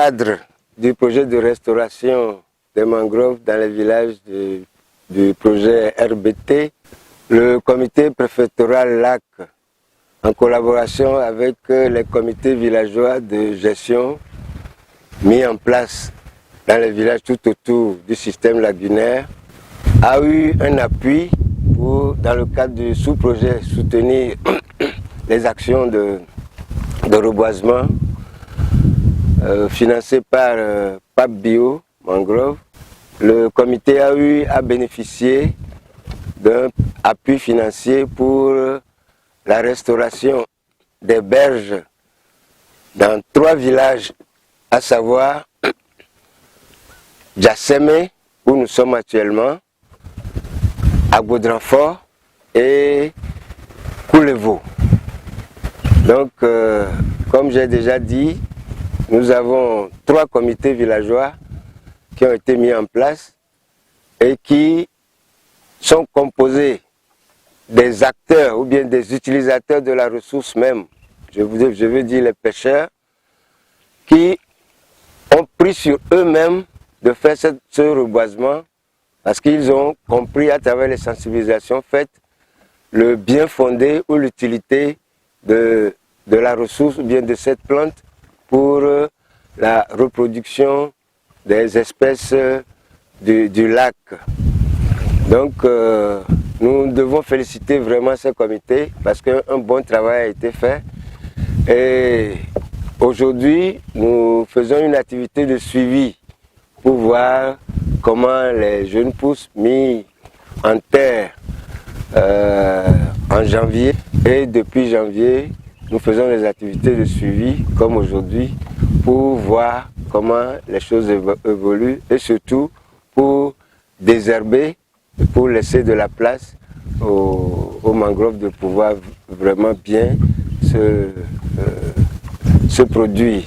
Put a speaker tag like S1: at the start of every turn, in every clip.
S1: cadre du projet de restauration des mangroves dans les villages du projet RBT, le comité préfectoral LAC, en collaboration avec les comités villageois de gestion mis en place dans les villages tout autour du système lagunaire, a eu un appui pour, dans le cadre du sous-projet, soutenir les actions de reboisement financées par PAP Bio Mangrove. Le comité a eu à bénéficier d'un appui financier pour la restauration des berges dans 3 villages, à savoir Djasseme, où nous sommes actuellement, Agodranfort et Koulevo. Donc, comme j'ai déjà dit, nous avons 3 comités villageois qui ont été mis en place et qui sont composés des acteurs ou bien des utilisateurs de la ressource même, je veux dire les pêcheurs, qui ont pris sur eux-mêmes de faire ce reboisement parce qu'ils ont compris à travers les sensibilisations faites le bien fondé ou l'utilité de la ressource ou bien de cette plante pour la reproduction des espèces du lac. Donc nous devons féliciter vraiment ce comité parce qu'un bon travail a été fait. Et aujourd'hui, nous faisons une activité de suivi pour voir comment les jeunes pousses mis en terre en janvier. Et depuis janvier, nous faisons des activités de suivi comme aujourd'hui pour voir comment les choses évoluent et surtout pour désherber, pour laisser de la place aux mangroves de pouvoir vraiment bien se produire.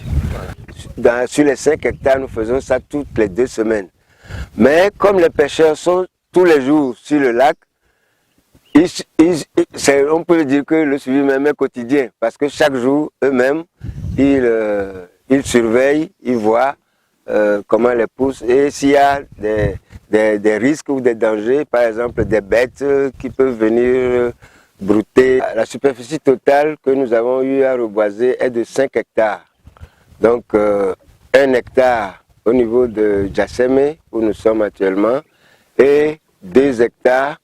S1: Sur les 5 hectares, nous faisons ça toutes les 2 semaines. Mais comme les pêcheurs sont tous les jours sur le lac, on peut dire que le suivi même est quotidien parce que chaque jour, eux-mêmes, ils surveillent, ils voient comment les pousses et s'il y a des risques ou des dangers, par exemple des bêtes qui peuvent venir brouter. La superficie totale que nous avons eu à reboiser est de 5 hectares. Donc 1 hectare au niveau de Djasseme où nous sommes actuellement et 2 hectares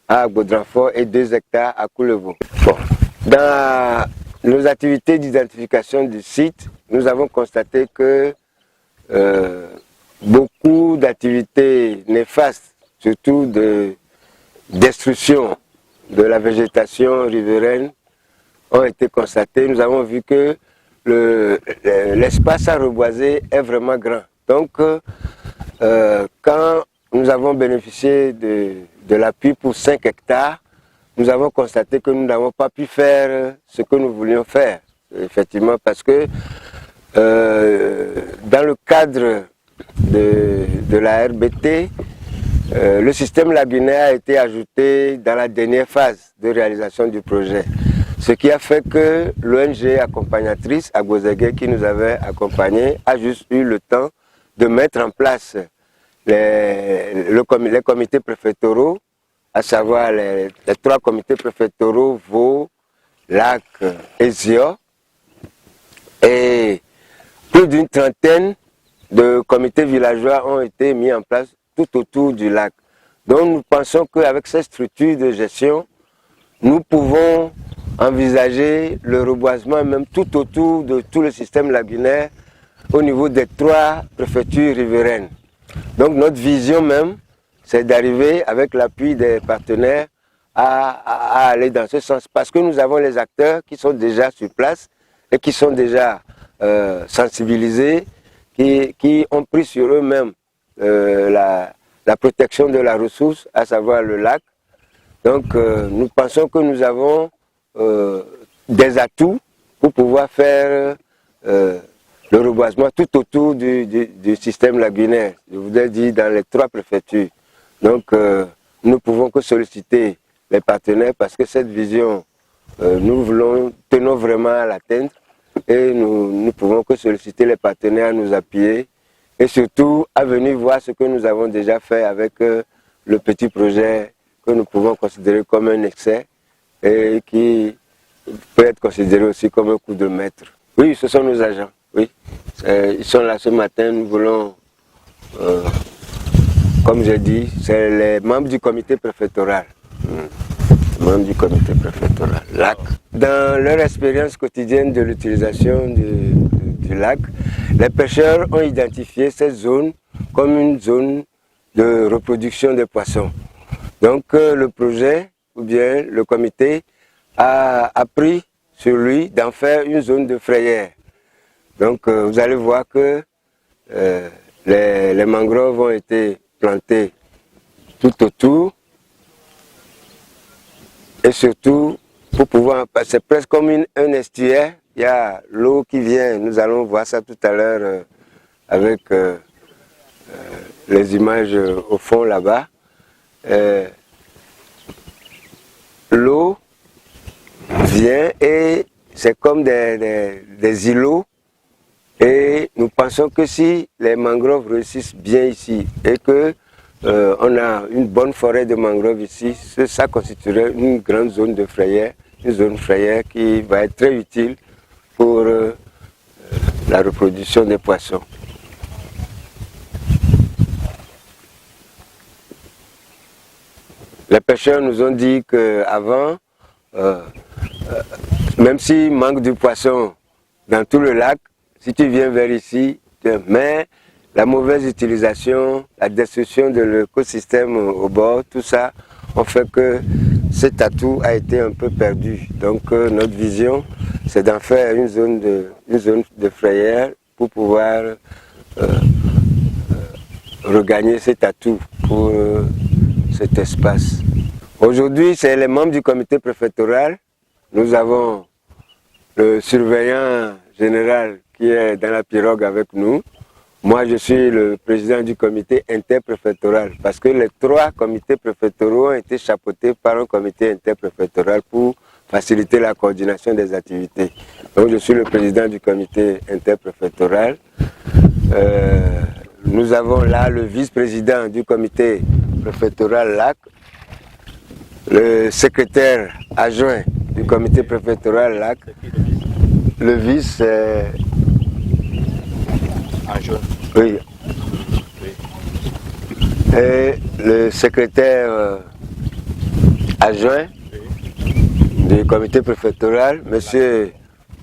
S1: à Agodranfort et 2 hectares à Koulevo. Bon. Dans nos activités d'identification du site, nous avons constaté que beaucoup d'activités néfastes, surtout de destruction de la végétation riveraine, ont été constatées. Nous avons vu que l'espace à reboiser est vraiment grand. Donc, quand nous avons bénéficié de l'appui pour 5 hectares, nous avons constaté que nous n'avons pas pu faire ce que nous voulions faire, effectivement, parce que dans le cadre de la RBT, le système lagunaire a été ajouté dans la dernière phase de réalisation du projet. Ce qui a fait que l'ONG accompagnatrice, Agozege, qui nous avait accompagnés, a juste eu le temps de mettre en place les comités préfectoraux, à savoir les 3 comités préfectoraux, Vaud, Lac et Zio, et plus d'une trentaine de comités villageois ont été mis en place tout autour du lac. Donc nous pensons qu'avec cette structure de gestion, nous pouvons envisager le reboisement même tout autour de tout le système lagunaire au niveau des 3 préfectures riveraines. Donc notre vision même, c'est d'arriver avec l'appui des partenaires à aller dans ce sens. Parce que nous avons les acteurs qui sont déjà sur place et qui sont déjà sensibilisés, qui ont pris sur eux-mêmes la protection de la ressource, à savoir le lac. Donc nous pensons que nous avons des atouts pour pouvoir faire le reboisement tout autour du système lagunaire. Je vous ai dit dans les 3 préfectures. Donc nous ne pouvons que solliciter les partenaires parce que cette vision, nous tenons vraiment à l'atteindre et nous ne pouvons que solliciter les partenaires à nous appuyer et surtout à venir voir ce que nous avons déjà fait avec le petit projet que nous pouvons considérer comme un excès et qui peut être considéré aussi comme un coup de maître. Oui, ce sont nos agents, oui. Ils sont là ce matin, nous voulons, comme j'ai dit, c'est les membres du comité préfectoral. Membres du comité préfectoral, lac. Dans leur expérience quotidienne de l'utilisation du lac, les pêcheurs ont identifié cette zone comme une zone de reproduction des poissons. Donc le projet, ou bien le comité, a pris sur lui d'en faire une zone de frayère. Donc vous allez voir que les mangroves ont été plantées tout autour. Et surtout, pour pouvoir, c'est presque comme un estuaire, il y a l'eau qui vient, nous allons voir ça tout à l'heure avec les images au fond là-bas. L'eau vient et c'est comme des îlots et nous pensons que si les mangroves réussissent bien ici et que on a une bonne forêt de mangroves ici, ça constituerait une grande zone de frayère, une zone frayère qui va être très utile pour la reproduction des poissons. Les pêcheurs nous ont dit qu'avant, même s'il manque du poisson dans tout le lac, si tu viens vers ici, mais la mauvaise utilisation, la destruction de l'écosystème au bord, tout ça, ont fait que cet atout a été un peu perdu. Donc notre vision, c'est d'en faire une zone de frayère pour pouvoir regagner cet atout pour cet espace. Aujourd'hui, c'est les membres du comité préfectoral. Nous avons le surveillant général qui est dans la pirogue avec nous. Moi, je suis le président du comité interpréfectoral parce que les 3 comités préfectoraux ont été chapeautés par un comité interpréfectoral pour faciliter la coordination des activités. Donc, je suis le président du comité interpréfectoral. Nous avons là le vice-président du comité préfectoral LAC, le secrétaire adjoint du comité préfectoral LAC, le vice... Oui. Et le secrétaire adjoint du comité préfectoral, M.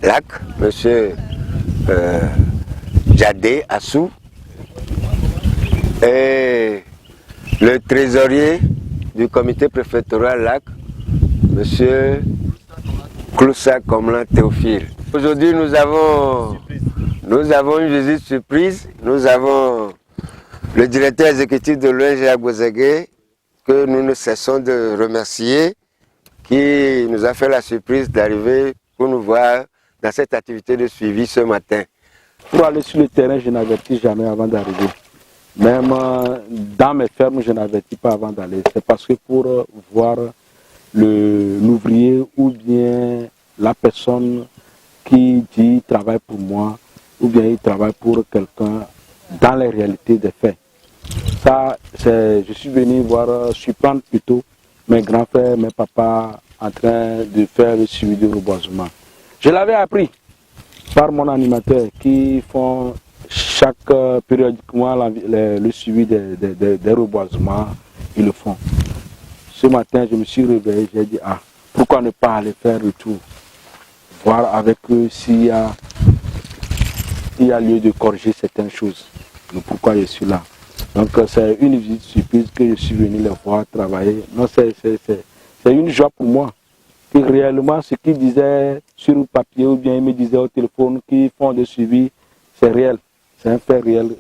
S1: Lac, M. Djadé Assou, et le trésorier du comité préfectoral Lac, M. Kloussa Komlan Théophile. Aujourd'hui, nous avons une visite surprise. Nous avons le directeur exécutif de l'ONG Agbozegue, que nous ne cessons de remercier, qui nous a fait la surprise d'arriver pour nous voir dans cette activité de suivi ce matin.
S2: Pour aller sur le terrain, je n'avertis jamais avant d'arriver. Même dans mes fermes, je n'avertis pas avant d'aller. C'est parce que pour voir l'ouvrier ou bien la personne qui dit travaille pour moi, ou bien il travaille pour quelqu'un dans les réalités des faits. Ça, je suis venu voir, surprendre plutôt mes grands frères, mes papas en train de faire le suivi du reboisement. Je l'avais appris par mon animateur qui font périodiquement le suivi des reboisements, ils le font. Ce matin, je me suis réveillé, j'ai dit, pourquoi ne pas aller faire le tour, voir avec eux s'il y a lieu de corriger certaines choses. Donc pourquoi je suis là. Donc c'est une visite surprise que je suis venu les voir travailler. Non, c'est une joie pour moi. Que réellement ce qu'ils disaient sur le papier ou bien ils me disaient au téléphone qu'ils font des suivis, c'est réel. C'est un fait réel